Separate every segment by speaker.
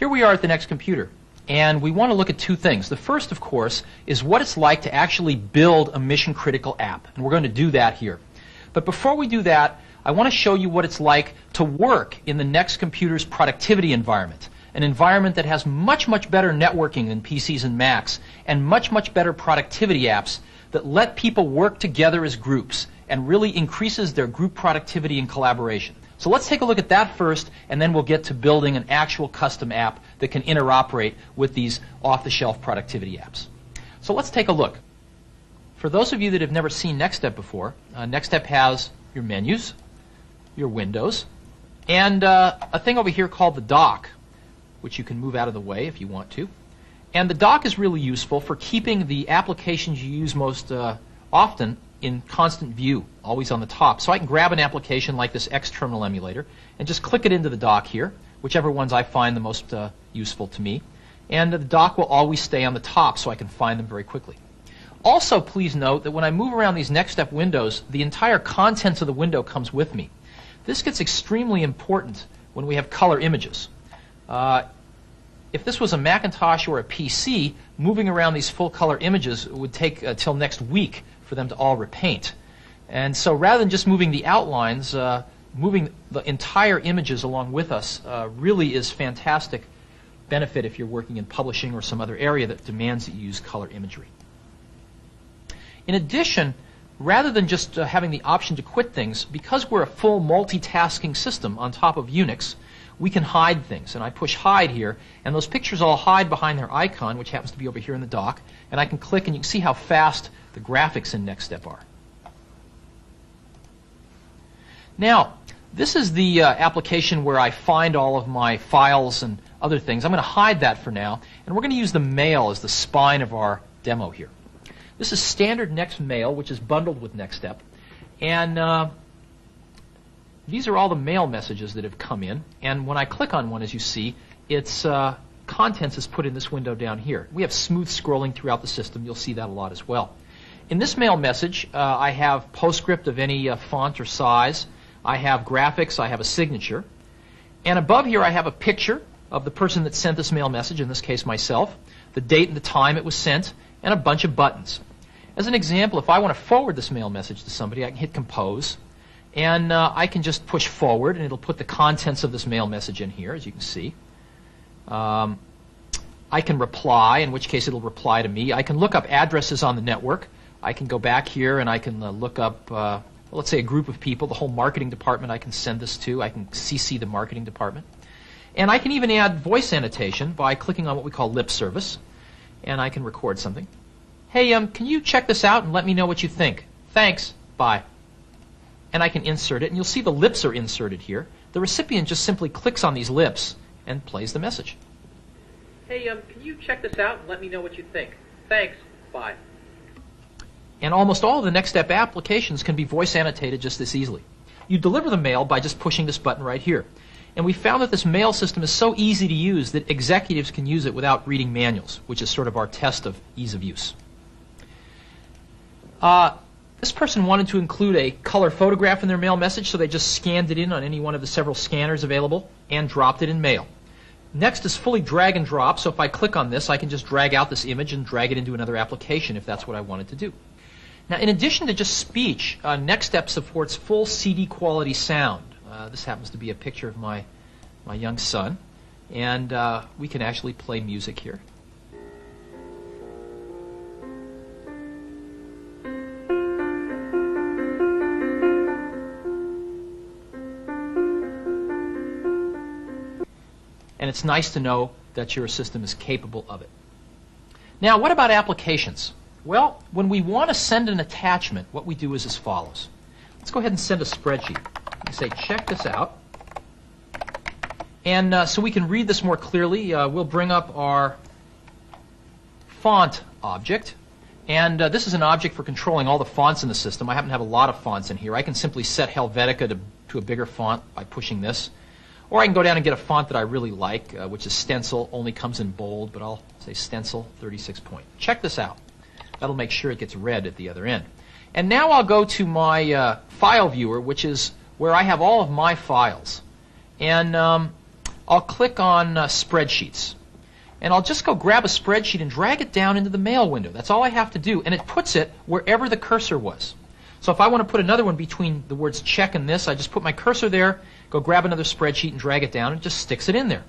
Speaker 1: Here we are at the Next Computer, and we want to look at two things. The first, of course, is what it's like to actually build a mission-critical app, and we're going to do that here. But before we do that, I want to show you what it's like to work in the Next Computer's productivity environment, an environment that has much, much better networking than PCs and Macs, and much, much better productivity apps that let people work together as groups and really increases their group productivity and collaboration. So let's take a look at that first, and then we'll get to building an actual custom app that can interoperate with these off-the-shelf productivity apps. So let's take a look. For those of you that have never seen NeXTSTEP before, NeXTSTEP has your menus, your windows, and a thing over here called the dock, which you can move out of the way if you want to. And the dock is really useful for keeping the applications you use most often in constant view, always on the top. So I can grab an application like this X-Terminal emulator and just click it into the dock here, whichever ones I find the most useful to me. And the dock will always stay on the top so I can find them very quickly. Also, please note that when I move around these NeXTSTEP windows, the entire contents of the window comes with me. This gets extremely important when we have color images. If this was a Macintosh or a PC, moving around these full color images would take till next week for them to all repaint. And so rather than just moving the outlines, moving the entire images along with us really is fantastic benefit if you're working in publishing or some other area that demands that you use color imagery. In addition, rather than just having the option to quit things, because we're a full multitasking system on top of Unix, we can hide things. And I push hide here, and those pictures all hide behind their icon, which happens to be over here in the dock. And I can click, and you can see how fast the graphics in NeXTSTEP are. Now, this is the application where I find all of my files and other things. I'm going to hide that for now, and we're going to use the mail as the spine of our demo here. This is standard Next Mail, which is bundled with NeXTSTEP. And these are all the mail messages that have come in. And when I click on one, as you see, its contents is put in this window down here. We have smooth scrolling throughout the system. You'll see that a lot as well. In this mail message, I have PostScript of any font or size. I have graphics. I have a signature. And above here, I have a picture of the person that sent this mail message, in this case myself, the date and the time it was sent, and a bunch of buttons. As an example, if I want to forward this mail message to somebody, I can hit Compose. And I can just push forward, and it'll put the contents of this mail message in here, as you can see. I can reply, in which case it'll reply to me. I can look up addresses on the network. I can go back here, and I can look up, well, let's say a group of people, the whole marketing department I can send this to. I can CC the marketing department. And I can even add voice annotation by clicking on what we call lip service. And I can record something. Hey, can you check this out and let me know what you think? Thanks. Bye. And I can insert it, and you'll see the lips are inserted here. The recipient just simply clicks on these lips and plays the message. Hey, can you check this out and let me know what you think? Thanks. Bye. And almost all of the NeXTSTEP applications can be voice annotated just this easily. You deliver the mail by just pushing this button right here. And we found that this mail system is so easy to use that executives can use it without reading manuals, which is sort of our test of ease of use. This person wanted to include a color photograph in their mail message, so they just scanned it in on any one of the several scanners available and dropped it in mail. Next is fully drag and drop, so if I click on this, I can just drag out this image and drag it into another application if that's what I wanted to do. Now, in addition to just speech, NeXTSTEP supports full CD quality sound. This happens to be a picture of my young son, and we can actually play music here. And it's nice to know that your system is capable of it. Now, what about applications? Well, when we want to send an attachment, what we do is as follows. Let's go ahead and send a spreadsheet. We say, check this out. And so we can read this more clearly, we'll bring up our font object. And this is an object for controlling all the fonts in the system. I happen to have a lot of fonts in here. I can simply set Helvetica to a bigger font by pushing this. Or I can go down and get a font that I really like, which is Stencil, only comes in bold, but I'll say Stencil 36 point. Check this out. That'll make sure it gets read at the other end. And now I'll go to my file viewer, which is where I have all of my files. And I'll click on Spreadsheets. And I'll just go grab a spreadsheet and drag it down into the mail window. That's all I have to do. And it puts it wherever the cursor was. So if I want to put another one between the words check and this, I just put my cursor there, go grab another spreadsheet and drag it down, and it just sticks it in there.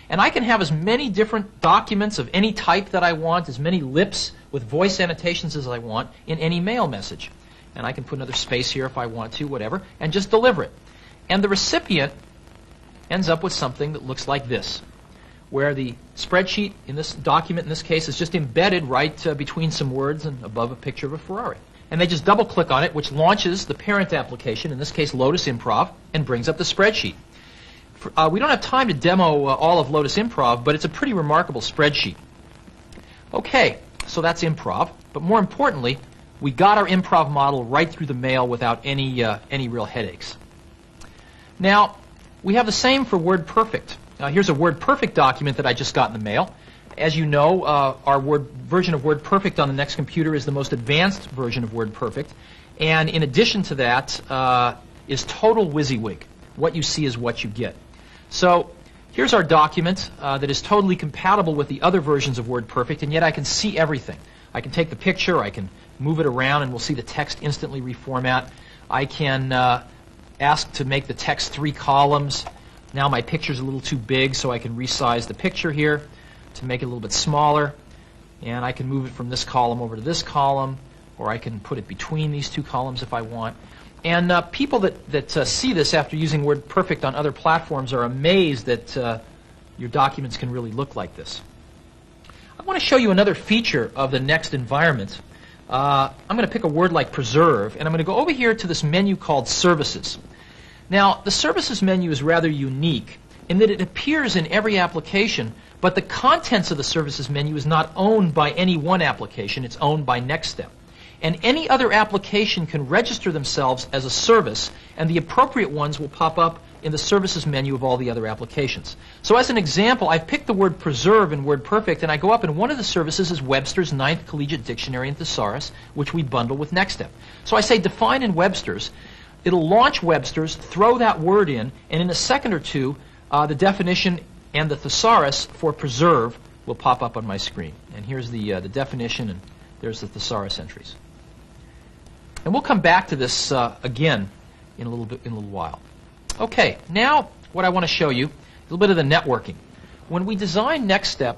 Speaker 1: And I can have as many different documents of any type that I want, as many lips with voice annotations as I want in any mail message. And I can put another space here if I want to, whatever, and just deliver it. And the recipient ends up with something that looks like this, where the spreadsheet in this document, in this case, is just embedded right between some words and above a picture of a Ferrari. And they just double-click on it, which launches the parent application, in this case Lotus Improv, and brings up the spreadsheet. We don't have time to demo all of Lotus Improv, but it's a pretty remarkable spreadsheet. Okay, so that's Improv. But more importantly, we got our Improv model right through the mail without any real headaches. Now, we have the same for WordPerfect. Here's a WordPerfect document that I just got in the mail. As you know, our version of WordPerfect on the Next Computer is the most advanced version of WordPerfect. And in addition to that is total WYSIWYG. What you see is what you get. So here's our document that is totally compatible with the other versions of WordPerfect, and yet I can see everything. I can take the picture, I can move it around, and we'll see the text instantly reformat. I can ask to make the text 3 columns. Now my picture's a little too big, so I can resize the picture here to make it a little bit smaller. And I can move it from this column over to this column, or I can put it between these 2 columns if I want. And people that see this after using WordPerfect on other platforms are amazed that your documents can really look like this. I want to show you another feature of the Next environment. I'm going to pick a word like preserve, and I'm going to go over here to this menu called Services. Now, the Services menu is rather unique in that it appears in every application, but the contents of the Services menu is not owned by any one application. It's owned by NeXTSTEP. And any other application can register themselves as a service, and the appropriate ones will pop up in the Services menu of all the other applications. So as an example, I've picked the word preserve in WordPerfect, and I go up, and one of the services is Webster's 9th Collegiate Dictionary and Thesaurus, which we bundle with NeXTSTEP. So I say define in Webster's. It'll launch Webster's, throw that word in, and in a second or two, the definition and the thesaurus for preserve will pop up on my screen. And here's the definition, and there's the thesaurus entries. And we'll come back to this again in a little while. Okay, now what I want to show you is a little bit of the networking. When we designed NeXTSTEP,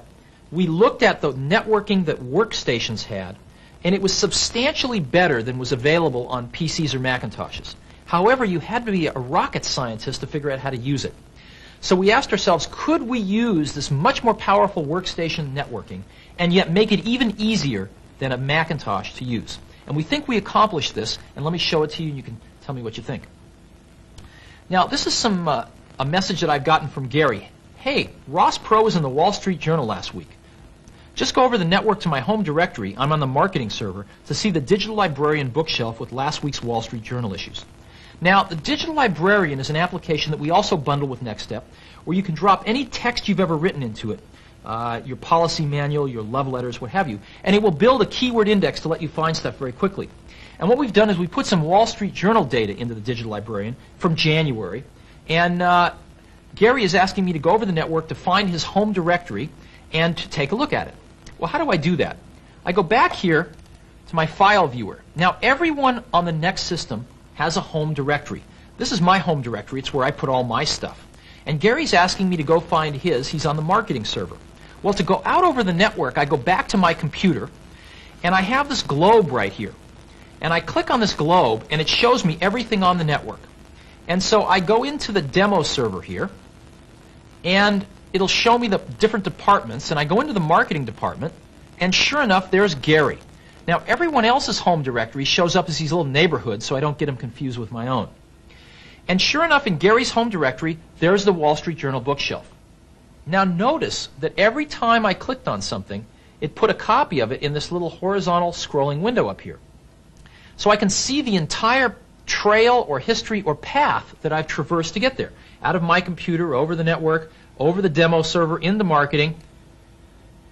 Speaker 1: we looked at the networking that workstations had, and it was substantially better than was available on PCs or Macintoshes. However, you had to be a rocket scientist to figure out how to use it. So we asked ourselves, could we use this much more powerful workstation networking and yet make it even easier than a Macintosh to use? And we think we accomplished this, and let me show it to you, and you can tell me what you think. Now, this is a message that I've gotten from Gary. Hey, Ross Perot was in the Wall Street Journal last week. Just go over the network to my home directory. I'm on the marketing server to see the Digital Librarian bookshelf with last week's Wall Street Journal issues. Now, the Digital Librarian is an application that we also bundle with NeXTSTEP, where you can drop any text you've ever written into it, your policy manual, your love letters, what have you, and it will build a keyword index to let you find stuff very quickly. And what we've done is we put some Wall Street Journal data into the Digital Librarian from January, and Gary is asking me to go over the network to find his home directory and to take a look at it. Well, how do I do that? I go back here to my file viewer. Now, everyone on the Next system has a home directory. This is my home directory. It's where I put all my stuff. And Gary's asking me to go find his. He's on the marketing server. Well, to go out over the network, I go back to my computer, and I have this globe right here. And I click on this globe, and it shows me everything on the network. And so I go into the demo server here, and it'll show me the different departments, and I go into the marketing department, and sure enough, there's Gary. Now, everyone else's home directory shows up as these little neighborhoods, so I don't get them confused with my own. And sure enough, in Gary's home directory, there's the Wall Street Journal bookshelf. Now, notice that every time I clicked on something, it put a copy of it in this little horizontal scrolling window up here. So I can see the entire trail or history or path that I've traversed to get there. Out of my computer, over the network, over the demo server, into marketing,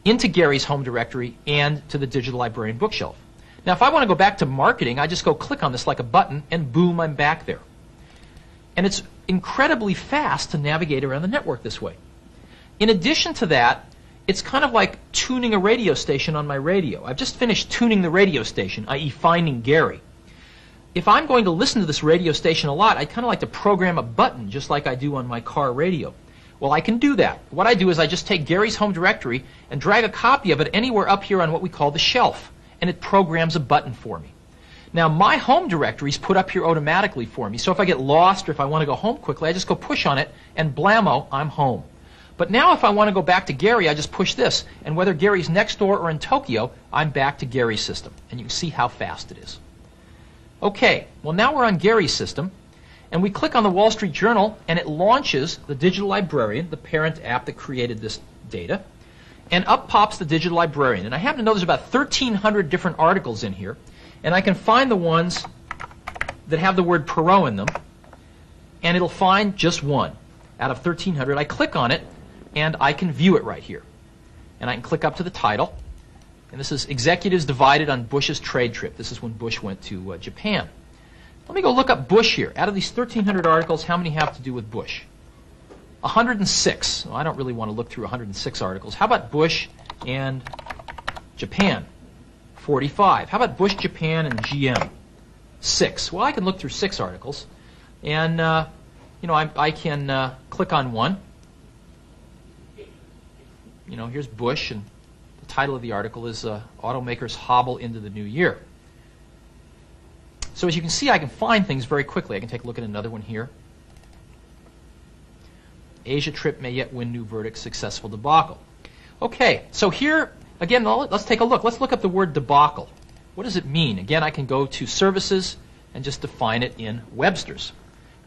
Speaker 1: into Gary's home directory, and to the Digital Librarian bookshelf. Now, if I want to go back to marketing, I just go click on this like a button, and boom, I'm back there. And it's incredibly fast to navigate around the network this way. In addition to that, it's kind of like tuning a radio station on my radio. I've just finished tuning the radio station, i.e. finding Gary. If I'm going to listen to this radio station a lot, I'd kind of like to program a button just like I do on my car radio. Well, I can do that. What I do is I just take Gary's home directory and drag a copy of it anywhere up here on what we call the shelf, and it programs a button for me. Now, my home directory is put up here automatically for me, so if I get lost or if I want to go home quickly, I just go push on it, and blammo, I'm home. But now if I want to go back to Gary, I just push this, and whether Gary's next door or in Tokyo, I'm back to Gary's system, and you can see how fast it is. Okay, well now we're on Gary's system, and we click on the Wall Street Journal, and it launches the Digital Librarian, the parent app that created this data, and up pops the Digital Librarian. And I happen to know there's about 1,300 different articles in here, and I can find the ones that have the word Perot in them, and it'll find just one out of 1,300. I click on it, and I can view it right here. And I can click up to the title, and this is Executives Divided on Bush's Trade Trip. This is when Bush went to Japan. Let me go look up Bush here. Out of these 1,300 articles, how many have to do with Bush? 106. Well, I don't really want to look through 106 articles. How about Bush and Japan? 45. How about Bush, Japan, and GM? 6. Well, I can look through 6 articles, and I can click on one. Here's Bush, and the title of the article is Automakers Hobble into the New Year. So as you can see, I can find things very quickly. I can take a look at another one here. Asia trip may yet win new verdict, successful debacle. Okay, so here, again, let's take a look. Let's look up the word debacle. What does it mean? Again, I can go to services and just define it in Webster's.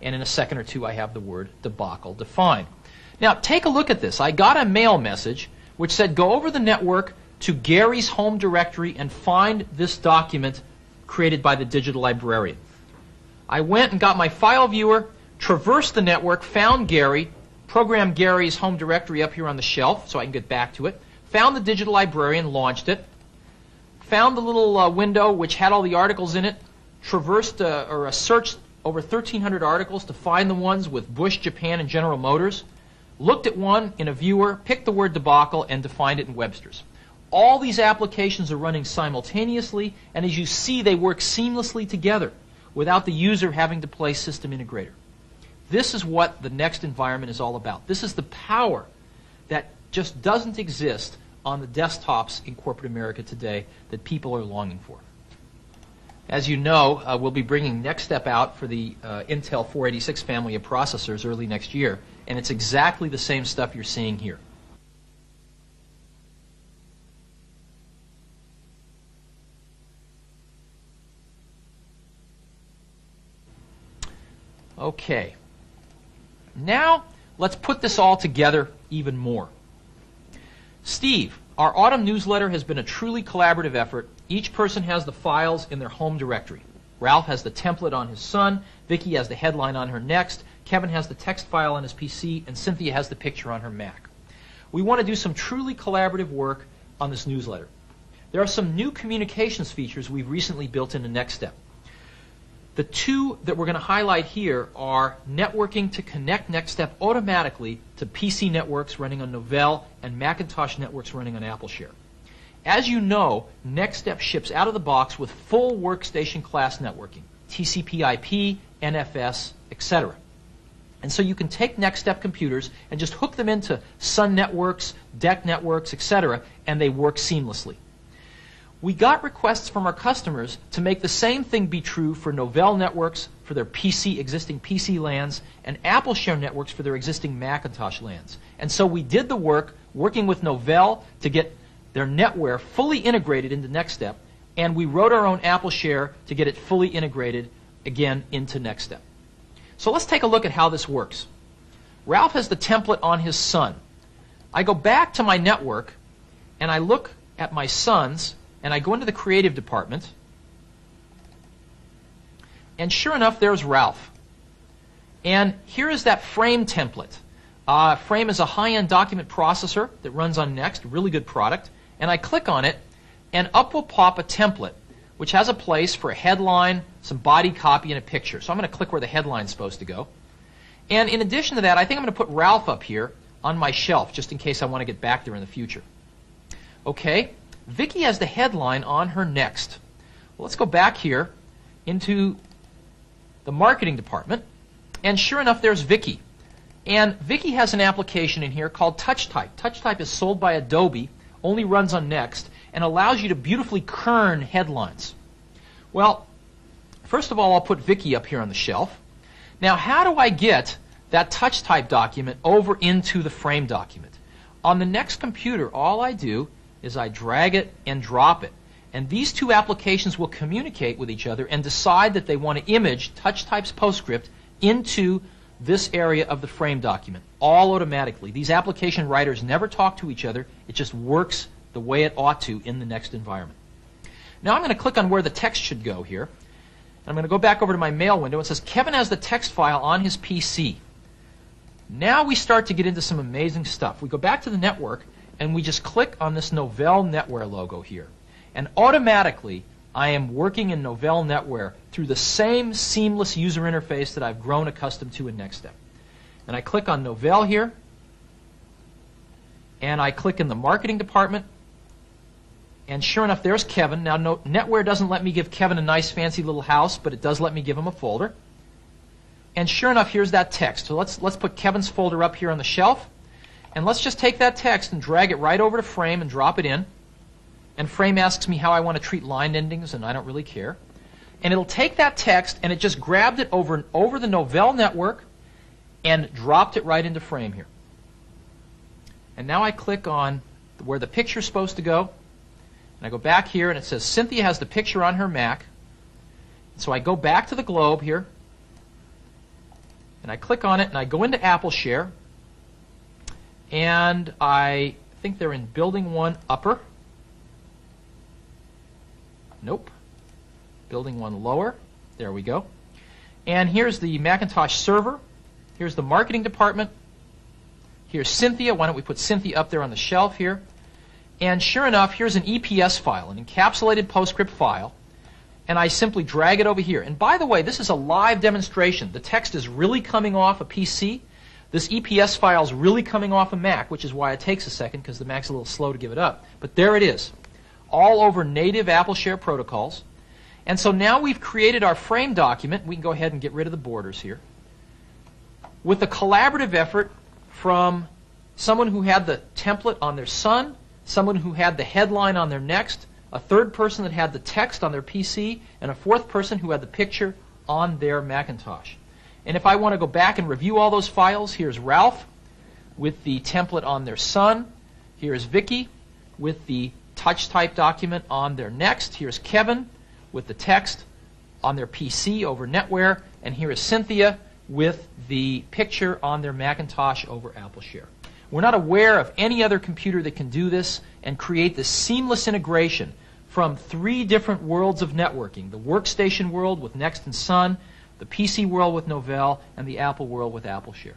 Speaker 1: And in a second or two, I have the word debacle defined. Now, take a look at this. I got a mail message which said, go over the network to Gary's home directory and find this document created by the Digital Librarian. I went and got my file viewer, traversed the network, found Gary, programmed Gary's home directory up here on the shelf so I can get back to it, found the Digital Librarian, launched it, found the little window which had all the articles in it, traversed or searched over 1,300 articles to find the ones with Bush, Japan, and General Motors, looked at one in a viewer, picked the word debacle, and defined it in Webster's. All these applications are running simultaneously, and as you see, they work seamlessly together without the user having to play system integrator. This is what the NeXT environment is all about. This is the power that just doesn't exist on the desktops in corporate America today that people are longing for. As you know, we'll be bringing NeXTSTEP out for the Intel 486 family of processors early next year, and it's exactly the same stuff you're seeing here. Okay. Now, let's put this all together even more. Steve, our autumn newsletter has been a truly collaborative effort. Each person has the files in their home directory. Ralph has the template on his Sun, Vicki has the headline on her Next, Kevin has the text file on his PC, and Cynthia has the picture on her Mac. We want to do some truly collaborative work on this newsletter. There are some new communications features we've recently built into NeXTSTEP. The two that we're going to highlight here are networking to connect NeXTSTEP automatically to PC networks running on Novell and Macintosh networks running on AppleShare. As you know, NeXTSTEP ships out of the box with full workstation class networking, TCP/IP, NFS, etc. And so you can take NeXTSTEP computers and just hook them into Sun networks, DEC networks, etc., and they work seamlessly. We got requests from our customers to make the same thing be true for Novell networks for their existing PC LANs and AppleShare networks for their existing Macintosh LANs. And so we did the work working with Novell to get their netware fully integrated into NeXTSTEP, and we wrote our own AppleShare to get it fully integrated again into NeXTSTEP. So let's take a look at how this works. Ralph has the template on his Sun. I go back to my network and I look at my Suns, and I go into the creative department, and sure enough, there's Ralph. And here is that Frame template. Frame is a high-end document processor that runs on NeXT, a really good product. And I click on it, and up will pop a template, which has a place for a headline, some body copy, and a picture. So I'm going to click where the headline's supposed to go. And in addition to that, I think I'm going to put Ralph up here on my shelf, just in case I want to get back there in the future. Okay, Vicki has the headline on her next. Well, let's go back here into the marketing department, and sure enough, there's Vicki. And Vicki has an application in here called TouchType. TouchType is sold by Adobe, only runs on Next, and allows you to beautifully kern headlines. Well, first of all, I'll put Vicki up here on the shelf. Now, how do I get that TouchType document over into the frame document? On the Next computer, all I do is I drag it and drop it. And these two applications will communicate with each other and decide that they want to image TouchType's PostScript into this area of the frame document, all automatically. These application writers never talk to each other. It just works the way it ought to in the Next environment. Now I'm going to click on where the text should go here. And I'm going to go back over to my mail window. It says Kevin has the text file on his PC. Now we start to get into some amazing stuff. We go back to the network and we just click on this Novell NetWare logo here. And automatically I am working in Novell NetWare through the same seamless user interface that I've grown accustomed to in NeXTSTEP. And I click on Novell here, and I click in the marketing department, and sure enough, there's Kevin. Now, NetWare doesn't let me give Kevin a nice fancy little house, but it does let me give him a folder. And sure enough, here's that text. So let's put Kevin's folder up here on the shelf, and let's just take that text and drag it right over to Frame and drop it in. And Frame asks me how I want to treat line endings, and I don't really care. And it'll take that text, and it just grabbed it over the Novell network and dropped it right into Frame here. And now I click on where the picture's supposed to go, and I go back here, and it says Cynthia has the picture on her Mac. So I go back to the globe here, and I click on it, and I go into AppleShare, and I think they're in Building 1 Upper. Nope. Building 1 Lower. There we go. And here's the Macintosh server. Here's the marketing department. Here's Cynthia. Why don't we put Cynthia up there on the shelf here? And sure enough, here's an EPS file, an encapsulated PostScript file. And I simply drag it over here. And by the way, this is a live demonstration. The text is really coming off a PC. This EPS file is really coming off a Mac, which is why it takes a second, because the Mac's a little slow to give it up. But there it is, all over native AppleShare protocols. And so now we've created our frame document. We can go ahead and get rid of the borders here. With a collaborative effort from someone who had the template on their Sun, someone who had the headline on their Next, a third person that had the text on their PC, and a fourth person who had the picture on their Macintosh. And if I want to go back and review all those files, here's Ralph with the template on their Sun. Here's Vicki with the TouchType document on their Next. Here's Kevin with the text on their PC over NetWare. And here is Cynthia with the picture on their Macintosh over AppleShare. We're not aware of any other computer that can do this and create this seamless integration from 3 different worlds of networking: the workstation world with Next and Sun, the PC world with Novell, and the Apple world with AppleShare.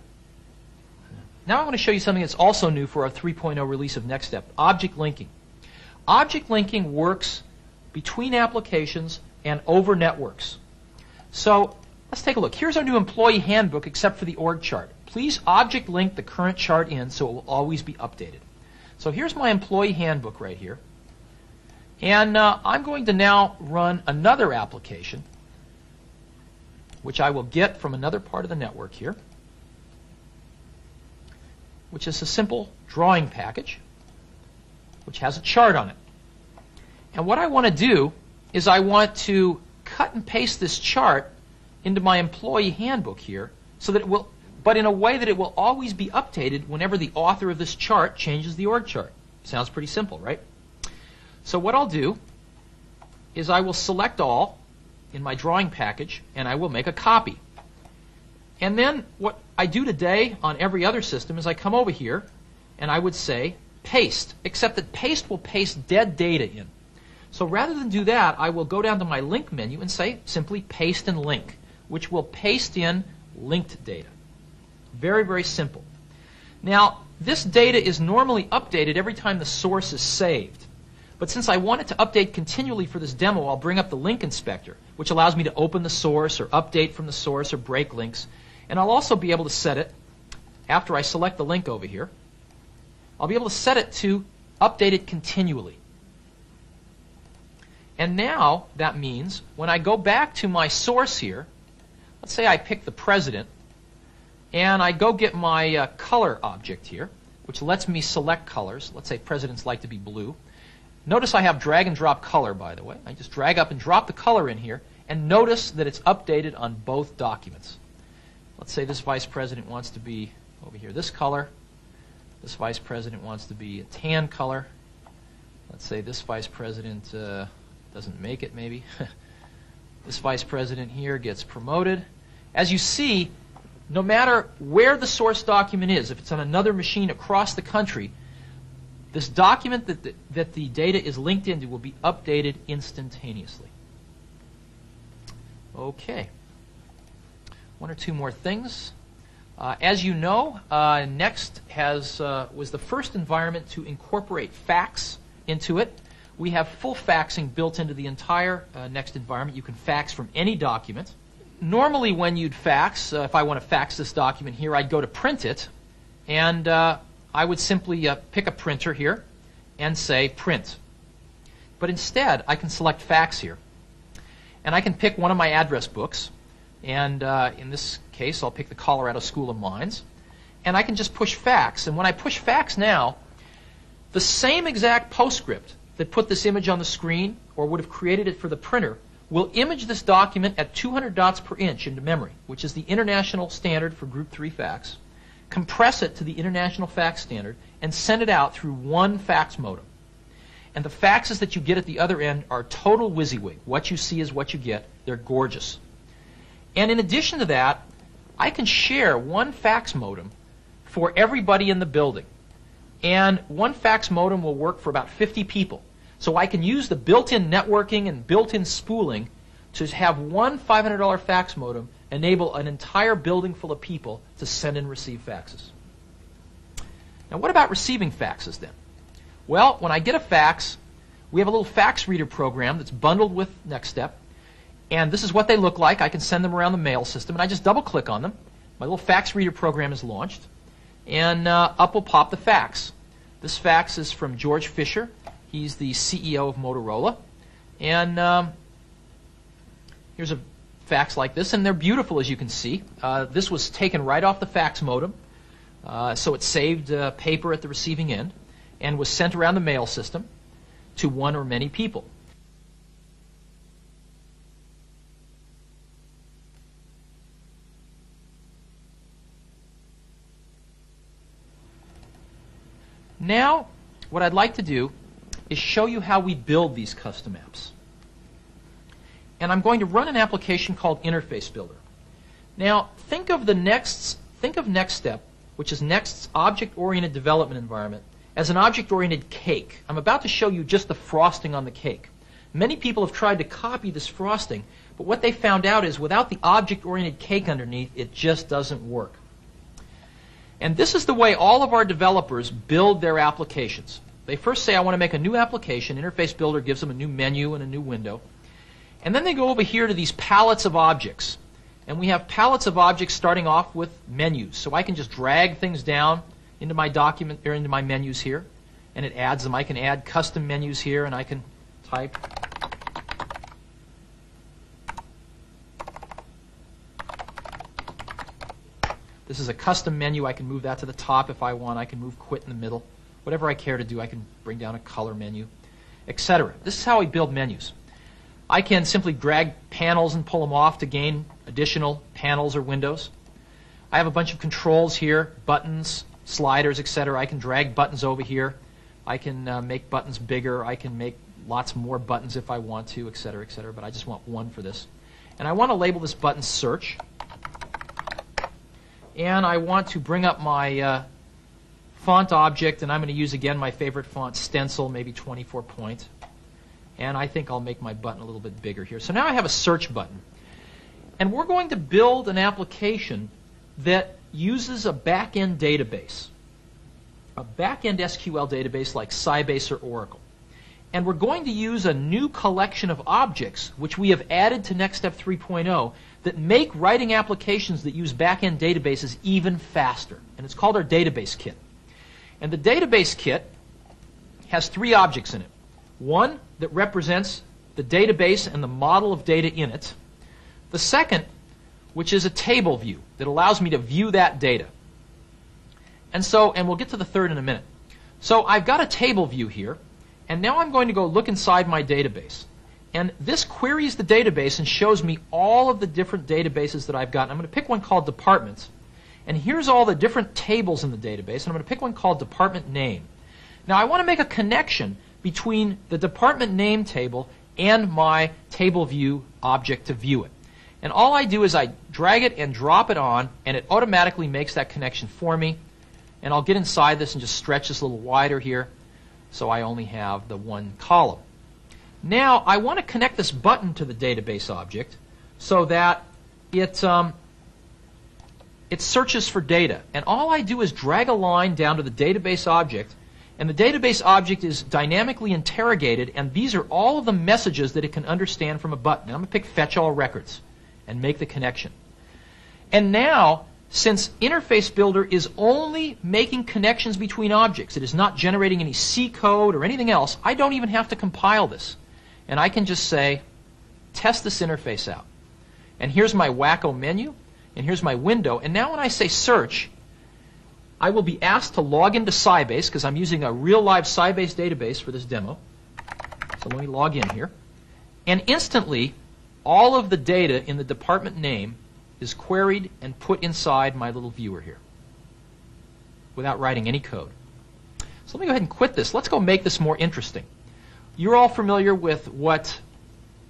Speaker 1: Now I want to show you something that's also new for our 3.0 release of NeXTSTEP, object linking. Object linking works between applications and over networks. So let's take a look. Here's our new employee handbook except for the org chart. Please object link the current chart in so it will always be updated. So here's my employee handbook right here. And I'm going to now run another application, which I will get from another part of the network here, which is a simple drawing package, which has a chart on it. And what I want to do is I want to cut and paste this chart into my employee handbook here, so that it will, but in a way that it will always be updated whenever the author of this chart changes the org chart. Sounds pretty simple, right? So what I'll do is I will select all in my drawing package, and I will make a copy. And then what I do today on every other system is I come over here and I would say paste, except that paste will paste dead data in. So rather than do that, I will go down to my link menu and say simply paste and link, which will paste in linked data. Very, very simple. Now, this data is normally updated every time the source is saved. But since I want it to update continually for this demo, I'll bring up the link inspector, which allows me to open the source or update from the source or break links. And I'll also be able to set it after I select the link over here, I'll be able to set it to update it continually. And now that means when I go back to my source here, let's say I pick the president, and I go get my color object here, which lets me select colors. Let's say presidents like to be blue. Notice I have drag and drop color, by the way. I just drag up and drop the color in here, and notice that it's updated on both documents. Let's say this vice president wants to be over here this color. This vice president wants to be a tan color. Let's say this vice president doesn't make it, maybe. This vice president here gets promoted. As you see, no matter where the source document is, if it's on another machine across the country, this document that the data is linked into will be updated instantaneously. Okay. One or two more things. As you know, Next was the first environment to incorporate fax into it. We have full faxing built into the entire Next environment. You can fax from any document. Normally when you'd fax, if I want to fax this document here, I'd go to print it, and I would simply pick a printer here and say print. But instead, I can select fax here. And I can pick one of my address books. And in this case, I'll pick the Colorado School of Mines. And I can just push fax. And when I push fax now, the same exact postscript that put this image on the screen or would have created it for the printer will image this document at 200 dots per inch into memory, which is the international standard for Group 3 fax, compress it to the international fax standard, and send it out through one fax modem. And the faxes that you get at the other end are total WYSIWYG. What you see is what you get. They're gorgeous. And in addition to that, I can share one fax modem for everybody in the building. And one fax modem will work for about 50 people. So I can use the built-in networking and built-in spooling to have one $500 fax modem enable an entire building full of people to send and receive faxes. Now what about receiving faxes then? Well, when I get a fax, we have a little fax reader program that's bundled with NeXTSTEP. And this is what they look like. I can send them around the mail system, and I just double-click on them. My little fax reader program is launched, and up will pop the fax. This fax is from George Fisher. He's the CEO of Motorola. And here's a fax like this, and they're beautiful, as you can see. This was taken right off the fax modem, so it saved paper at the receiving end, and was sent around the mail system to one or many people. Now, what I'd like to do is show you how we build these custom apps. And I'm going to run an application called Interface Builder. Now, think of NeXTSTEP, which is Next's object-oriented development environment, as an object-oriented cake. I'm about to show you just the frosting on the cake. Many people have tried to copy this frosting, but what they found out is without the object-oriented cake underneath, it just doesn't work. And this is the way all of our developers build their applications. They first say, I want to make a new application. Interface Builder gives them a new menu and a new window. And then they go over here to these palettes of objects. And we have palettes of objects starting off with menus. So I can just drag things down into my document or into my menus here, and it adds them. I can add custom menus here, and I can type. This is a custom menu. I can move that to the top if I want. I can move quit in the middle. Whatever I care to do, I can bring down a color menu, etc. This is how I build menus. I can simply drag panels and pull them off to gain additional panels or windows. I have a bunch of controls here, buttons, sliders, etc. I can drag buttons over here. I can make buttons bigger. I can make lots more buttons if I want to, etc., etc. But I just want one for this. And I want to label this button Search. And I want to bring up my font object, and I'm going to use again my favorite font, Stencil, maybe 24 point. And I think I'll make my button a little bit bigger here. So now I have a search button. And we're going to build an application that uses a back-end database, a back-end SQL database like Sybase or Oracle. And we're going to use a new collection of objects, which we have added to NeXTSTEP 3.0, that make writing applications that use back-end databases even faster. And it's called our database kit. And the database kit has three objects in it. One that represents the database and the model of data in it. The second, which is a table view that allows me to view that data. And we'll get to the third in a minute. So I've got a table view here, and now I'm going to go look inside my database. And this queries the database and shows me all of the different databases that I've got. I'm going to pick one called departments. And here's all the different tables in the database. And I'm going to pick one called department name. Now I want to make a connection between the department name table and my table view object to view it. And all I do is I drag it and drop it on, and it automatically makes that connection for me. And I'll get inside this and just stretch this a little wider here so I only have the one column. Now I want to connect this button to the database object so that it searches for data. And all I do is drag a line down to the database object, and the database object is dynamically interrogated, and these are all of the messages that it can understand from a button. And I'm going to pick Fetch All Records and make the connection. And now, since Interface Builder is only making connections between objects, it is not generating any C code or anything else, I don't even have to compile this. And I can just say, test this interface out. And here's my wacko menu, and here's my window. And now when I say search, I will be asked to log into Sybase, because I'm using a real live Sybase database for this demo. So let me log in here. And instantly, all of the data in the department name is queried and put inside my little viewer here without writing any code. So let me go ahead and quit this. Let's go make this more interesting. You're all familiar with what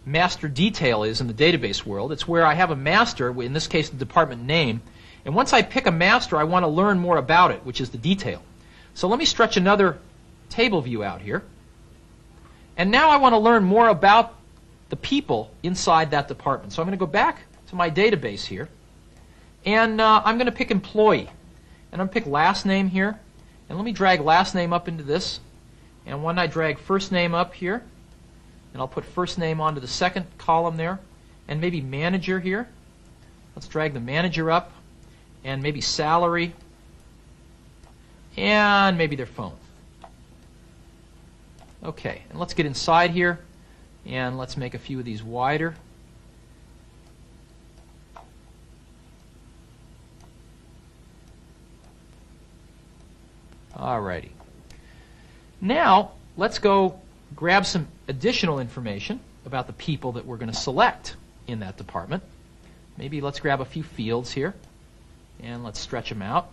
Speaker 1: master detail is in the database world. It's where I have a master, in this case the department name, and once I pick a master I want to learn more about it, which is the detail. So let me stretch another table view out here. And now I want to learn more about the people inside that department. So I'm going to go back to my database here, and I'm going to pick employee. And I'm going to pick last name here, and let me drag last name up into this. And when I drag first name up here, and I'll put first name onto the second column there, and maybe manager here. Let's drag the manager up, and maybe salary, and maybe their phone. Okay, and let's get inside here, and let's make a few of these wider. Alrighty. Now, let's go grab some additional information about the people that we're going to select in that department. Maybe let's grab a few fields here, and let's stretch them out.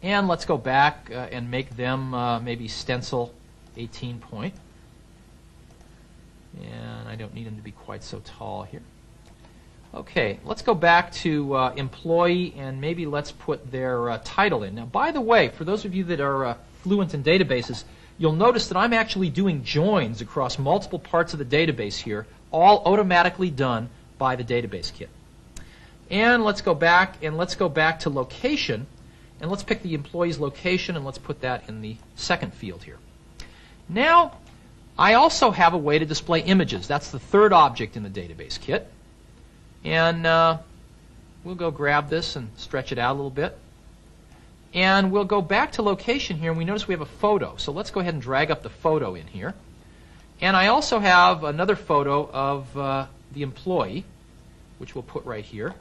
Speaker 1: And let's go back and make them maybe stencil 18 point. And I don't need them to be quite so tall here. Okay, let's go back to employee, and maybe let's put their title in. Now, by the way, for those of you that are fluent in databases, you'll notice that I'm actually doing joins across multiple parts of the database here, all automatically done by the database kit. And let's go back, and let's go back to location, and let's pick the employee's location, and let's put that in the second field here. Now, I also have a way to display images. That's the third object in the database kit. And we'll go grab this and stretch it out a little bit. And we'll go back to location here, and we notice we have a photo. So let's go ahead and drag up the photo in here. And I also have another photo of the employee, which we'll put right here.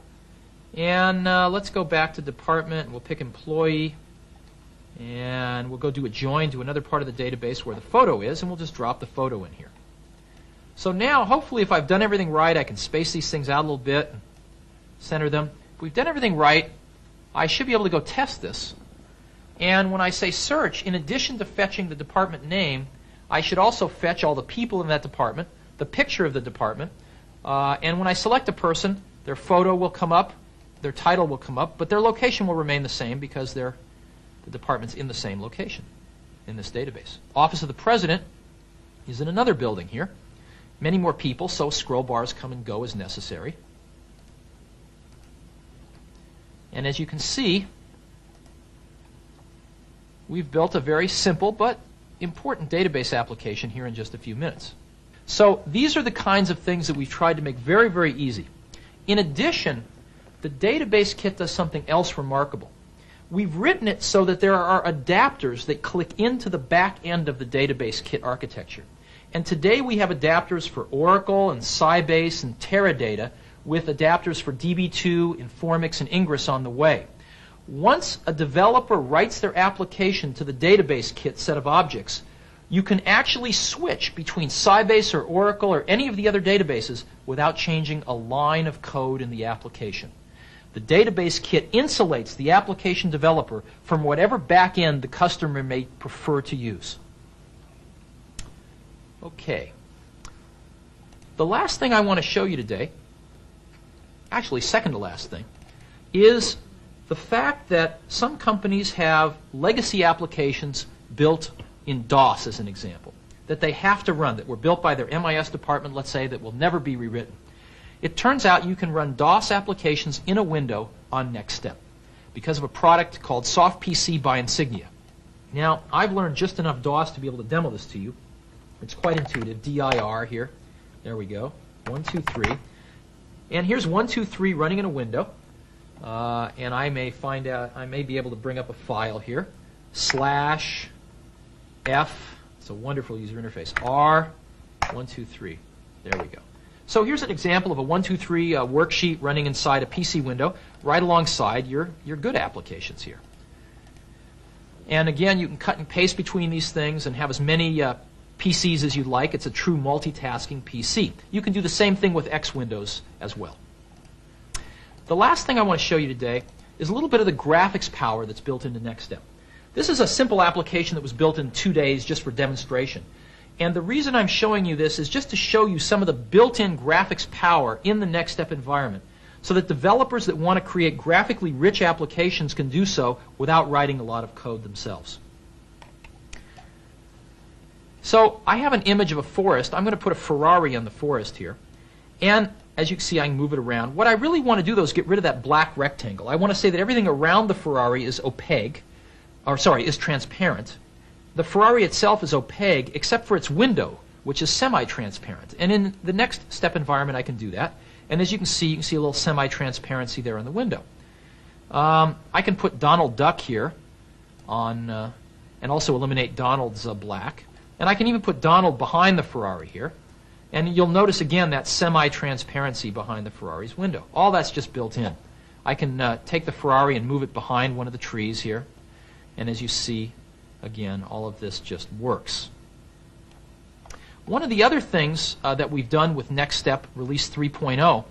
Speaker 1: And let's go back to department, and we'll pick employee. And we'll go do a join to another part of the database where the photo is, and we'll just drop the photo in here. So now, hopefully, if I've done everything right, I can space these things out a little bit and center them. If we've done everything right, I should be able to go test this. And when I say search, in addition to fetching the department name, I should also fetch all the people in that department, the picture of the department, and when I select a person, their photo will come up, their title will come up, but their location will remain the same because the department's in the same location in this database. Office of the President is in another building here. Many more people, so scroll bars come and go as necessary. And as you can see, we've built a very simple but important database application here in just a few minutes. So these are the kinds of things that we've tried to make very, very easy. In addition, the database kit does something else remarkable. We've written it so that there are adapters that click into the back end of the database kit architecture. And today we have adapters for Oracle and Sybase and Teradata, with adapters for DB2, Informix, and Ingress on the way. Once a developer writes their application to the database kit set of objects, you can actually switch between Sybase or Oracle or any of the other databases without changing a line of code in the application. The database kit insulates the application developer from whatever backend the customer may prefer to use. Okay. The last thing I want to show you today, actually second to last thing, is the fact that some companies have legacy applications built in DOS, as an example, that they have to run, that were built by their MIS department, let's say, that will never be rewritten. It turns out you can run DOS applications in a window on NeXTSTEP because of a product called SoftPC by Insignia. Now, I've learned just enough DOS to be able to demo this to you. It's quite intuitive. dir here. There we go. 1, 2, 3. And here's 1, 2, 3 running in a window. And I may find out, I may be able to bring up a file here. /F. It's a wonderful user interface. R 1, 2, 3. There we go. So here's an example of a 1, 2, 3 worksheet running inside a PC window, right alongside your good applications here. And again, you can cut and paste between these things and have as many PCs as you'd like. It's a true multitasking PC. You can do the same thing with X Windows as well. The last thing I want to show you today is a little bit of the graphics power that's built into NeXTSTEP. This is a simple application that was built in 2 days just for demonstration. And the reason I'm showing you this is just to show you some of the built-in graphics power in the NeXTSTEP environment, so that developers that want to create graphically rich applications can do so without writing a lot of code themselves. So I have an image of a forest. I'm going to put a Ferrari on the forest here. And as you can see, I can move it around. What I really want to do, though, is get rid of that black rectangle. I want to say that everything around the Ferrari is opaque, or sorry, is transparent. The Ferrari itself is opaque, except for its window, which is semi-transparent. And in the NeXTSTEP environment, I can do that. And as you can see a little semi-transparency there on the window. I can put Donald Duck here on, and also eliminate Donald's black. And I can even put Donald behind the Ferrari here. And you'll notice again that semi-transparency behind the Ferrari's window. All that's just built in. I can take the Ferrari and move it behind one of the trees here. And as you see, again, all of this just works. One of the other things that we've done with NeXTSTEP Release 3.0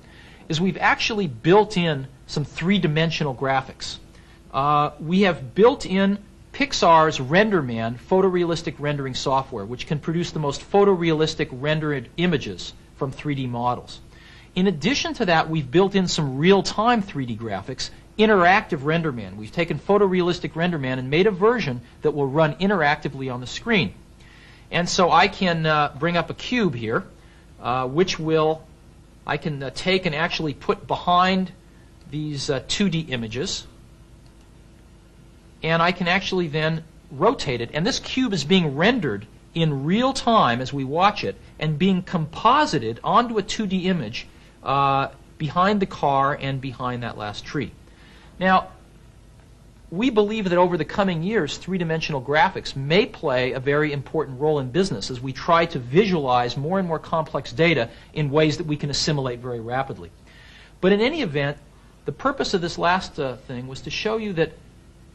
Speaker 1: is we've actually built in some three-dimensional graphics. We have built in Pixar's RenderMan photorealistic rendering software, which can produce the most photorealistic rendered images from 3D models. In addition to that, we've built in some real-time 3D graphics, interactive RenderMan. We've taken photorealistic RenderMan and made a version that will run interactively on the screen. And so I can bring up a cube here, which I can take and actually put behind these 2D images. And I can actually then rotate it. And this cube is being rendered in real time as we watch it and being composited onto a 2D image behind the car and behind that last tree. Now, we believe that over the coming years, three-dimensional graphics may play a very important role in business as we try to visualize more and more complex data in ways that we can assimilate very rapidly. But in any event, the purpose of this last thing was to show you that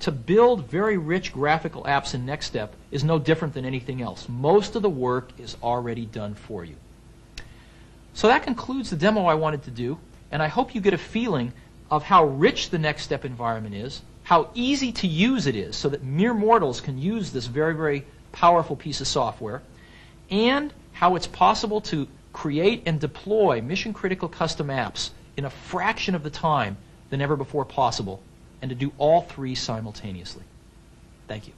Speaker 1: to build very rich graphical apps in NeXTSTEP is no different than anything else. Most of the work is already done for you. So that concludes the demo I wanted to do, and I hope you get a feeling of how rich the NeXTSTEP environment is, how easy to use it is so that mere mortals can use this very, very powerful piece of software, and how it's possible to create and deploy mission-critical custom apps in a fraction of the time than ever before possible, and to do all three simultaneously. Thank you.